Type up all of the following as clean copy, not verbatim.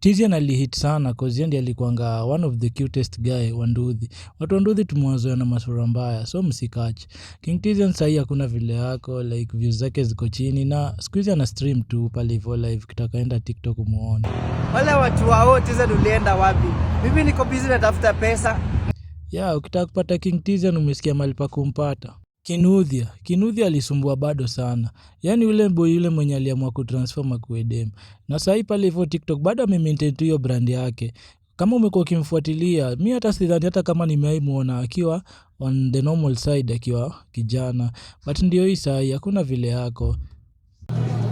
Tizian alihit sana cause yeye ndiye alikuanga one of the cutest guy wa Nduthi. Watu wa Nduthi tumewazoea na masura mbaya, so msikache. King Tizian sahi hakuna vile yako, like views zake ziko chini na siku hizi ana stream tu pale hivyo live, kitakaenda TikTok muone. Wale watu wao Tizian ulienda wapi? Mimi niko busy natafuta pesa. Ukitaka kupata King Tizian umesikia mahali pa kumpata. Kinuthia alisumbua bado sana. Yaani yule boy yule mwenye aliamua kutransform akuwe dem. Na sahi pale hivyo TikTok bado amemaintain tu hiyo brand yake. Kama umekuwa ukimfuatilia, mimi hata sidhani hata kama nimewahi muona akiwa on the normal side akiwa kijana. But ndio hii sahi hakuna vile yako.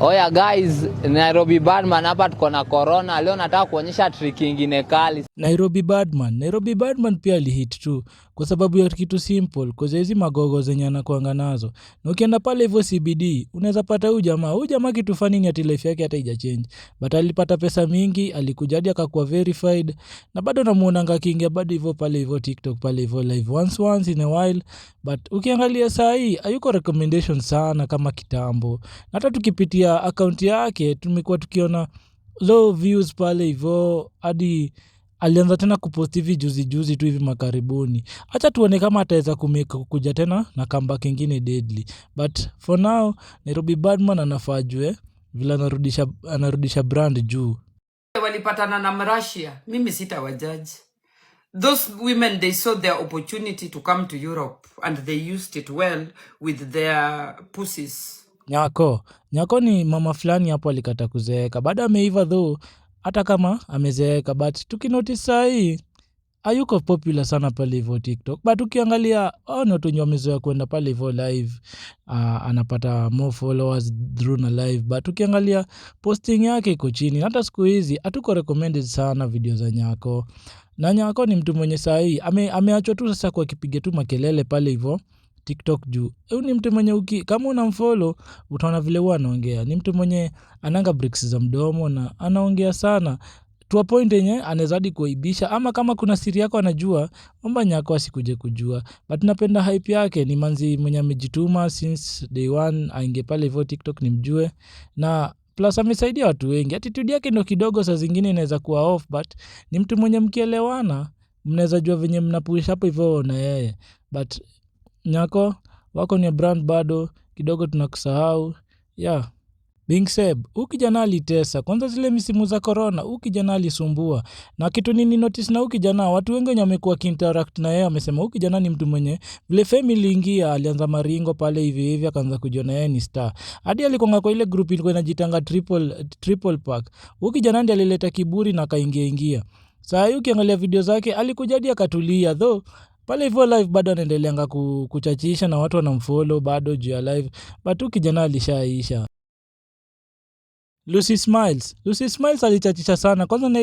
Oya guys, Nairobi Badman hapa tuko na corona. Leo nataka kuonyesha trick nyingine kali. Nairobi Badman pia alihit tu kwa sababu ya kitu simple, kwa hizi magogo zenye anakuanga nazo. Na ukienda pale hivyo CBD, unaweza pata huyu jamaa kitu funny ni ati life yake hata haijachange. But alipata pesa mingi, alikuja hadi akakuwa verified na bado namuonanga akiingia bado hivyo pale hivyo TikTok pale hivyo live once in a while. But ukiangalia saa hii hayuko recommendation sana kama kitambo. Na hata tukipitia account yake tumekuwa tukiona low views pale hivyo, hadi alianza tena kupost hivi juzi tu hivi makaribuni. Acha tuone kama ataweza kuja tena na comeback ingine deadly. But for now Nairobi Badman anafaa jue vile anarudisha brand juu. Walipatana na Mrashia, mimi sitawajaji. Those women, they saw their opportunity to come to Europe and they used it well with their pussies. Nyako ni mama fulani hapo alikata kuzeeka. Baada ameiva though, hata kama amezeeka, but tukinotice sahi hayuko popular sana pale hivyo TikTok. But ukiangalia ni watu wenye wamezoea kwenda pale hivyo live, anapata more followers through na live. But ukiangalia posting yake iko chini. Hata siku hizi hatuko recommended sana video za Nyako. Na Nyako ni mtu mwenye sahi ameachwa tu sasa kwa kipiga tu makelele pale hivyo TikTok juu. Ni mtu mwenye kama unamfollow utaona vile huwa anaongea. Ni mtu mwenye ananga bricks za mdomo na anaongea sana. To a point yenye anaweza hadi kuaibisha, ama kama kuna siri yako anajua, omba Nyako asikuje kujua. But napenda hype yake, ni manzi mwenye amejituma since day one aingie pale hivyo TikTok nimjue. Na plus amesaidia watu wengi. Attitude yake ndio kidogo saa zingine inaweza kuwa off, but ni mtu mwenye mkielewana mnaweza jua venye mnapush hapo hivyo na yeye. But Nyako wako ni brand bado kidogo tunakusahau. Being said, kijana alitesa. Kwanza zile misimu za corona, kijana alisumbua. Na kitu nini notice na kijana, watu wengi wenye wamekuwa interact na yeye wamesema kijana ni mtu mwenye vile family ingia, alianza maringo pale hivi akaanza kujiona yeye ni star. Hadi alikuwa kwa ile group ilikuwa inajitanga triple pack. Kijana ndiye alileta kiburi na akaingia. Saa hii ukiangalia video zake alikuja hadi akatulia though. Pale hivyo live bado anaendeleanga kuchachisha na watu wanamfollow bado juu ya live. But kijana alishaisha. Lucy Smiles alichachisha sana. Kwanza na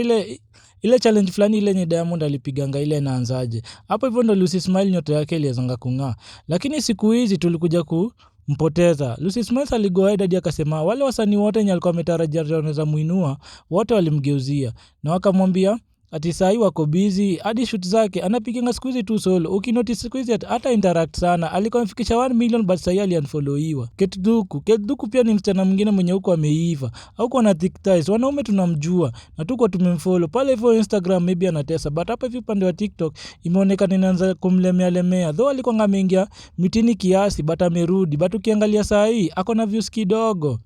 ile challenge fulani ile yenye Diamond alipiganga ile inaanzaje. Hapo hivyo ndo Lucy Smiles nyota yake ilianza kung'aa. Lakini siku hizi tulikuja kumpoteza. Lucy Smiles aligo ahead hadi akasema wale wasanii wote wenye alikuwa ametarajia wanaweza muinua wote walimgeuzia. Na wakamwambia ati sahi wako busy, hadi shoot zake anapiga siku hizi tu solo. Ukinotice siku hizi hata interact sana. Alikuwa amefikisha 1 million but sahi aliunfollowiwa. Ketuduku pia ni msichana mwingine mwenye huko ameiva. Hauko na thick ties. Wanaume tunamjua na tuko tumemfollow. Pale hivyo Instagram maybe anatesa, but hapa hivi upande wa TikTok imeonekana inaanza kumlemea. Though alikuwa ameingia mitini kiasi but amerudi. But ukiangalia sahi ako na views kidogo.